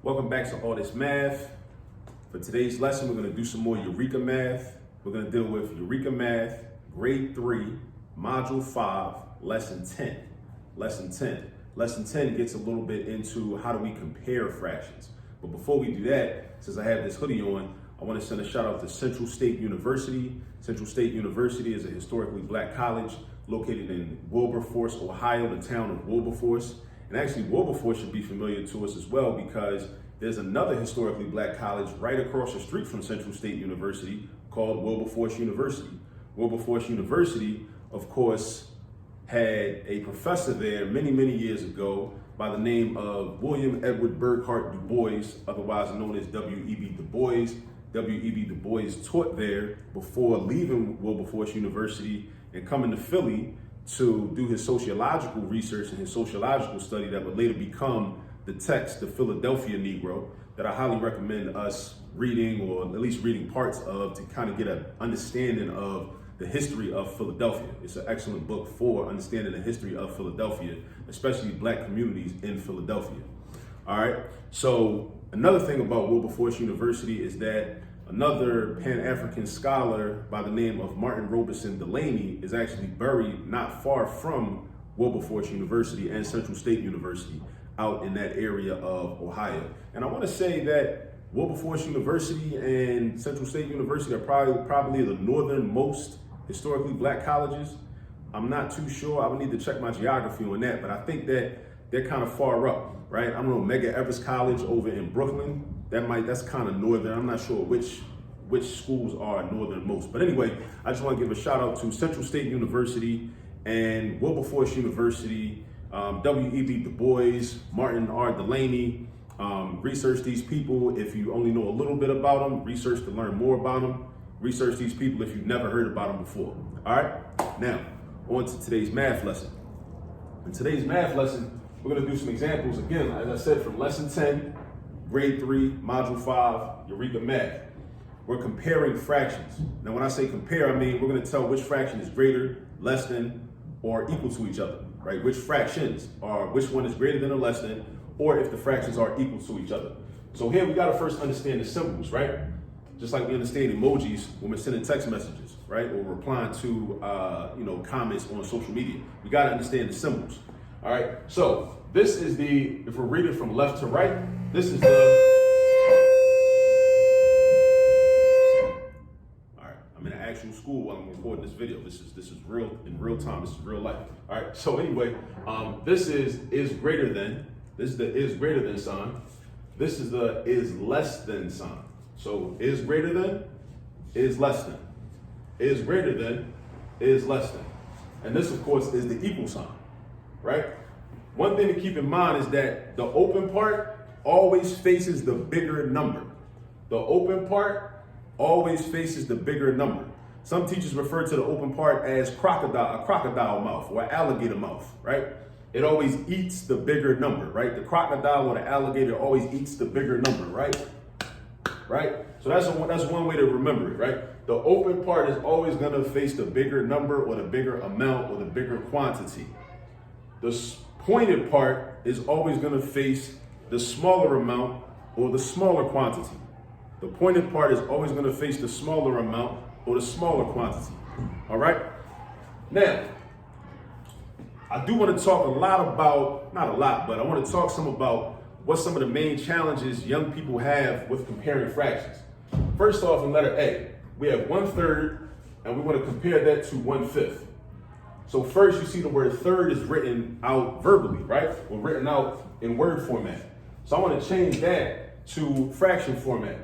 Welcome back to All This Math. For today's lesson, we're going to do some more Eureka Math. We're going to deal with Eureka Math Grade 3, Module 5, Lesson 10. Lesson 10 gets a little bit into how do we compare fractions. But before we do that, since I have this hoodie on, I want to send a shout out to Central State University. Central State University is a historically black college located in Wilberforce, Ohio, the town of Wilberforce. And actually, Wilberforce should be familiar to us as well because there's another historically black college right across the street from Central State University called Wilberforce University. Wilberforce University, of course, had a professor there many years ago by the name of William Edward Burghardt Du Bois, otherwise known as W.E.B. Du Bois. W.E.B. Du Bois taught there before leaving Wilberforce University and coming to Philly to do his sociological research and his sociological study that would later become the text, The Philadelphia Negro, that I highly recommend us reading, or at least reading parts of, to kind of get an understanding of the history of Philadelphia. It's an excellent book for understanding the history of Philadelphia, especially black communities in Philadelphia. All right, so another thing about Wilberforce University is that another Pan-African scholar by the name of Martin Robeson Delaney is actually buried not far from Wilberforce University and Central State University out in that area of Ohio. And I want to say that Wilberforce University and Central State University are probably the northernmost historically black colleges. I'm not too sure. I would need to check my geography on that, but I think that they're kind of far up, right? I don't know, Medgar Evers College over in Brooklyn, that's kind of northern. I'm not sure which schools are northernmost. But anyway, I just want to give a shout out to Central State University and Wilberforce University, W.E.B. Du Bois, Martin R. Delaney. Research these people if you only know a little bit about them. Research to learn more about them. Research these people if you've never heard about them before. All right, now on to today's math lesson. In today's math lesson, we're going to do some examples, again, as I said, from Lesson 10, Grade 3, Module 5, Eureka Math. We're comparing fractions. Now, when I say compare, I mean we're going to tell which fraction is greater, less than, or equal to each other, right? Which fractions are, which one is greater than or less than, or if the fractions are equal to each other. So here we got to first understand the symbols, right? Just like we understand emojis when we're sending text messages, right? Or replying to, comments on social media. We got to understand the symbols, all right? So this is if we're reading from left to right, this is all right, I'm in an actual school while I'm recording this video. This is real, in real time. This is real life. All right, so anyway, this is greater than. This is the is greater than sign. This is the is less than sign. So is greater than, is less than. Is greater than, is less than. And this, of course, is the equal sign, right? One thing to keep in mind is that the open part always faces the bigger number. The open part always faces the bigger number. Some teachers refer to the open part as a crocodile mouth or alligator mouth, right? It always eats the bigger number, right? The crocodile or the alligator always eats the bigger number, right? Right? So that's one way to remember it, right? The open part is always going to face the bigger number or the bigger amount or the bigger quantity. The pointed part is always going to face the smaller amount or the smaller quantity. The pointed part is always going to face the smaller amount or the smaller quantity. All right? Now, I do want to talk not a lot, but I want to talk some about what some of the main challenges young people have with comparing fractions. First off, in letter A, we have 1/3, and we want to compare that to 1/5. So first, you see the word third is written out verbally, right? Or written out in word format. So I want to change that to fraction format.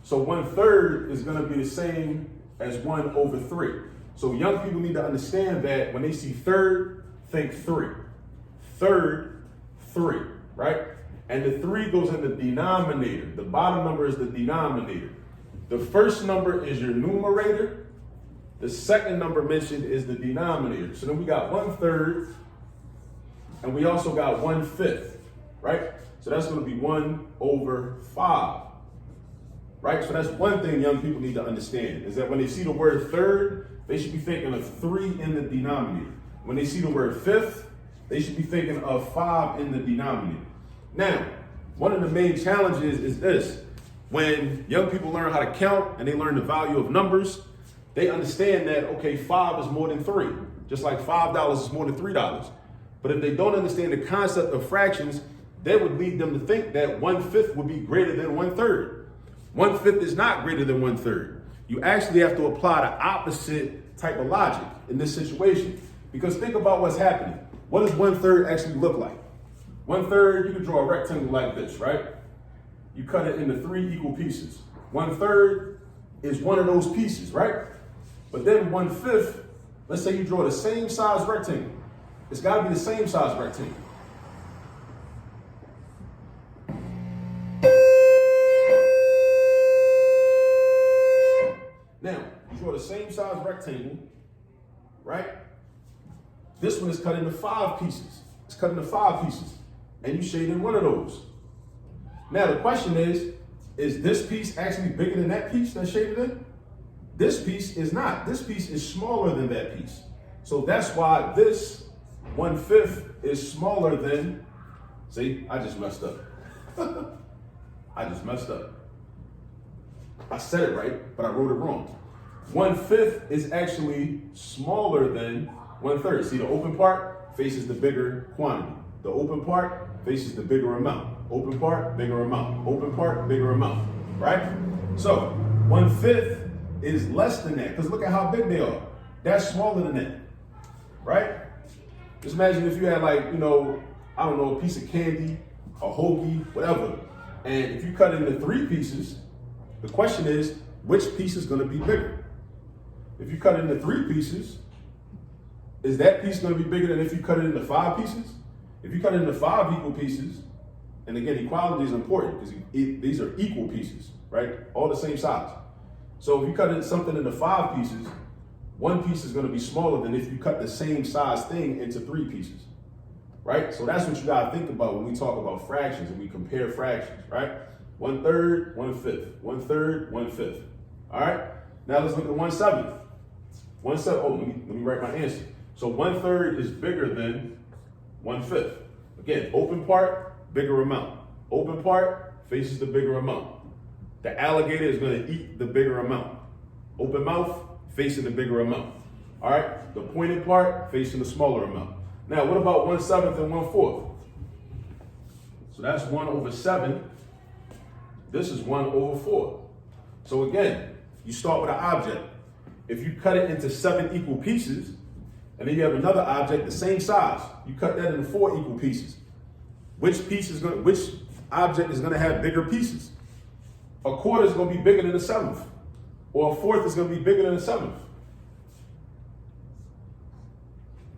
So 1/3 is going to be the same as 1/3. So young people need to understand that when they see third, think 3. Third, 3, right? And the 3 goes in the denominator. The bottom number is the denominator. The first number is your numerator. The second number mentioned is the denominator. So then we got 1/3, and we also got 1/5, right? So that's going to be 1/5, right? So that's one thing young people need to understand, is that when they see the word third, they should be thinking of 3 in the denominator. When they see the word fifth, they should be thinking of 5 in the denominator. Now, One of the main challenges is this. When young people learn how to count and they learn the value of numbers, they understand that, okay, 5 is more than 3, just like $5 is more than $3. But if they don't understand the concept of fractions, that would lead them to think that 1/5 would be greater than 1/3. 1/5 is not greater than 1/3. You actually have to apply the opposite type of logic in this situation. Because think about what's happening. What does 1/3 actually look like? 1/3, you can draw a rectangle like this, right? You cut it into 3 equal pieces. 1/3 is one of those pieces, right? But then 1/5, let's say you draw the same size rectangle. It's got to be the same size rectangle. Now, you draw the same size rectangle, right? This one is cut into 5 pieces. It's cut into 5 pieces. And you shade in one of those. Now, the question is this piece actually bigger than that piece that's shaded in? This piece is not. This piece is smaller than that piece. So that's why this 1/5 is smaller than, see, I just messed up. I just messed up. I said it right, but I wrote it wrong. 1/5 is actually smaller than 1/3. See, the open part faces the bigger quantity. The open part faces the bigger amount. Open part, bigger amount. Open part, bigger amount, right? So 1/5 is less than that, because look at how big they are. That's smaller than that, right? Just imagine if you had like, I don't know, a piece of candy, a hoagie, whatever. And if you cut it into 3 pieces, the question is, which piece is gonna be bigger? If you cut it into 3 pieces, is that piece gonna be bigger than if you cut it into 5 pieces? If you cut it into 5 equal pieces, and again, equality is important because these are equal pieces, right? All the same size. So if you cut something into 5 pieces, 1 piece is gonna be smaller than if you cut the same size thing into 3 pieces, right? So that's what you gotta think about when we talk about fractions and we compare fractions, right? 1/3, 1/5, 1/3, 1/5. All right, now let's look at 1/7. 1/7, oh, let me write my answer. So 1/3 is bigger than 1/5. Again, open part, bigger amount. Open part faces the bigger amount. The alligator is gonna eat the bigger amount. Open mouth, facing the bigger amount. All right, the pointed part facing the smaller amount. Now, what about 1/7 and 1/4? So that's 1/7. This is 1/4. So again, you start with an object. If you cut it into 7 equal pieces, and then you have another object the same size, you cut that into 4 equal pieces. Which object is gonna have bigger pieces? A quarter is gonna be bigger than a 7th, or a 4th is gonna be bigger than a 7th.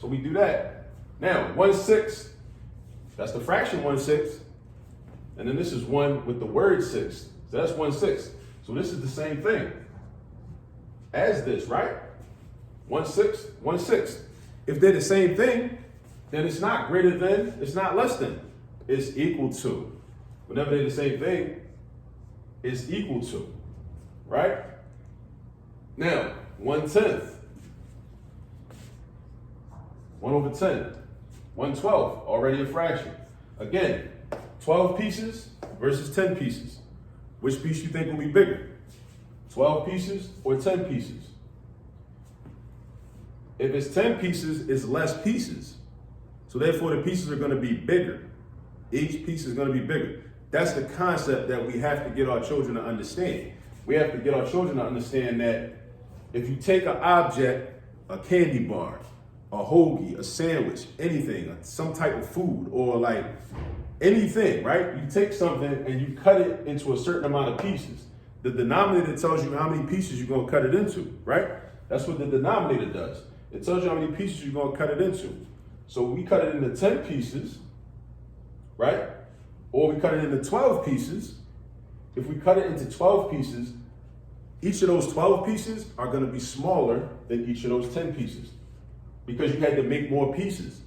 So we do that. Now, 1/6, that's the fraction 1/6, and then this is 1 with the word 6. So that's 1/6. So this is the same thing as this, right? 1/6, 1/6. If they're the same thing, then it's not greater than, it's not less than, it's equal to. Whenever they're the same thing, it's equal to, right? Now, 1/10, 1/10, 1/12, already a fraction. Again, 12 pieces versus 10 pieces. Which piece you think will be bigger? 12 pieces or 10 pieces? If it's 10 pieces, it's less pieces. So therefore the pieces are gonna be bigger. Each piece is gonna be bigger. That's the concept that we have to get our children to understand. We have to get our children to understand that if you take an object, a candy bar, a hoagie, a sandwich, anything, some type of food, or like anything, right? You take something and you cut it into a certain amount of pieces. The denominator tells you how many pieces you're gonna cut it into, right? That's what the denominator does. It tells you how many pieces you're gonna cut it into. So we cut it into 10 pieces, right? Or we cut it into 12 pieces. If we cut it into 12 pieces, each of those 12 pieces are gonna be smaller than each of those 10 pieces because you had to make more pieces.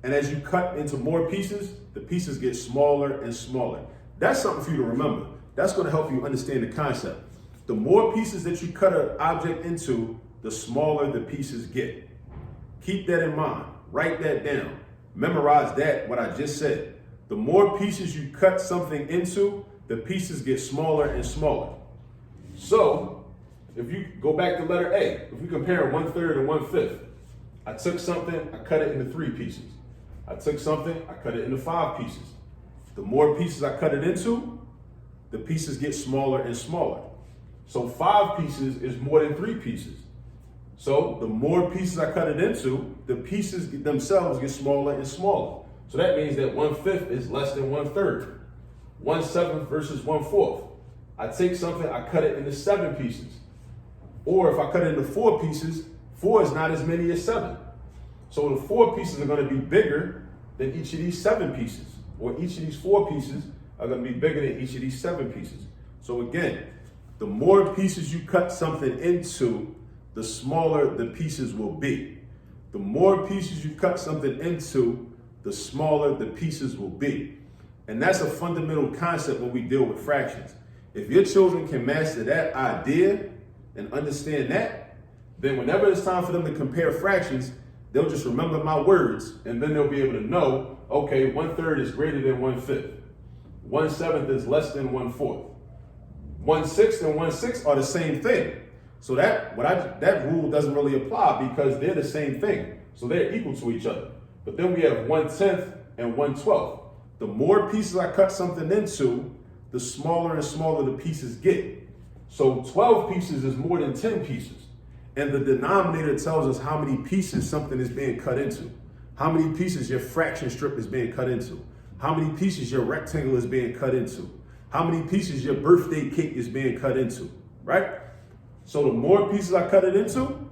And as you cut into more pieces, the pieces get smaller and smaller. That's something for you to remember. That's gonna help you understand the concept. The more pieces that you cut an object into, the smaller the pieces get. Keep that in mind. Write that down. Memorize that, what I just said. The The more pieces you cut something into, the pieces get smaller and smaller. So, if you go back to letter A, if we compare 1/3 and 1/5, I took something, I cut it into 3 pieces. I took something, I cut it into 5 pieces. The more pieces I cut it into, the pieces get smaller and smaller. So 5 pieces is more than 3 pieces. So the more pieces I cut it into, the pieces themselves get smaller and smaller. So that means that 1/5 is less than 1/3. 1/7 versus 1/4. I take something, I cut it into 7 pieces. Or if I cut it into 4 pieces, 4 is not as many as 7. So the 4 pieces are going to be bigger than each of these 7 pieces. Or each of these 4 pieces are going to be bigger than each of these 7 pieces. So again, the more pieces you cut something into, the smaller the pieces will be. The more pieces you cut something into, the smaller the pieces will be. And that's a fundamental concept when we deal with fractions. If your children can master that idea and understand that, then whenever it's time for them to compare fractions, they'll just remember my words, and then they'll be able to know, okay, 1/3 is greater than 1/5. 1/7 is less than 1/4. 1/6 and 1/6 are the same thing. So that rule doesn't really apply because they're the same thing. So they're equal to each other. But then we have 1/10 and 1/12. The more pieces I cut something into, the smaller and smaller the pieces get. So 12 pieces is more than 10 pieces. And the denominator tells us how many pieces something is being cut into. How many pieces your fraction strip is being cut into. How many pieces your rectangle is being cut into. How many pieces your birthday cake is being cut into, right? So the more pieces I cut it into,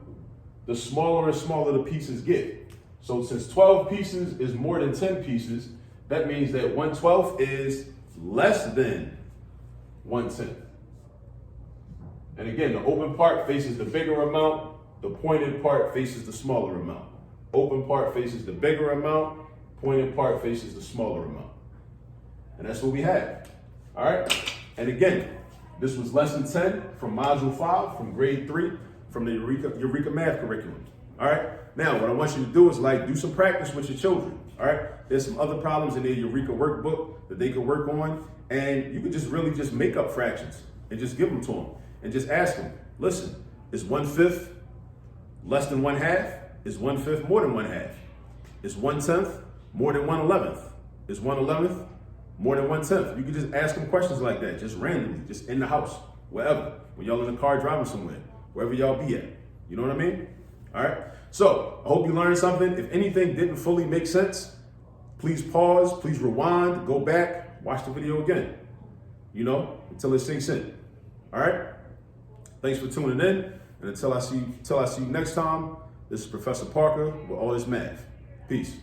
the smaller and smaller the pieces get. So since 12 pieces is more than 10 pieces, that means that 1/12 is less than 1/10. And again, the open part faces the bigger amount, the pointed part faces the smaller amount. Open part faces the bigger amount, pointed part faces the smaller amount. And that's what we have. All right? And again, this was lesson 10 from module 5, from grade 3, from the Eureka Math curriculum. All right? Now, what I want you to do is do some practice with your children. All right? There's some other problems in their Eureka workbook that they can work on, and you can just really just make up fractions and just give them to them and just ask them, listen, is 1/5 less than 1/2? Is 1/5 more than 1/2? Is 1/10 more than 1/11? Is 1/11 more than 1/10? You can just ask them questions like that, just randomly, just in the house, wherever, when y'all in the car driving somewhere, wherever y'all be at. You know what I mean? All right? So, I hope you learned something. If anything didn't fully make sense, please pause, please rewind, go back, watch the video again, until it sinks in. All right? Thanks for tuning in, and until I see you next time, this is Professor Parker with All This Math. Peace.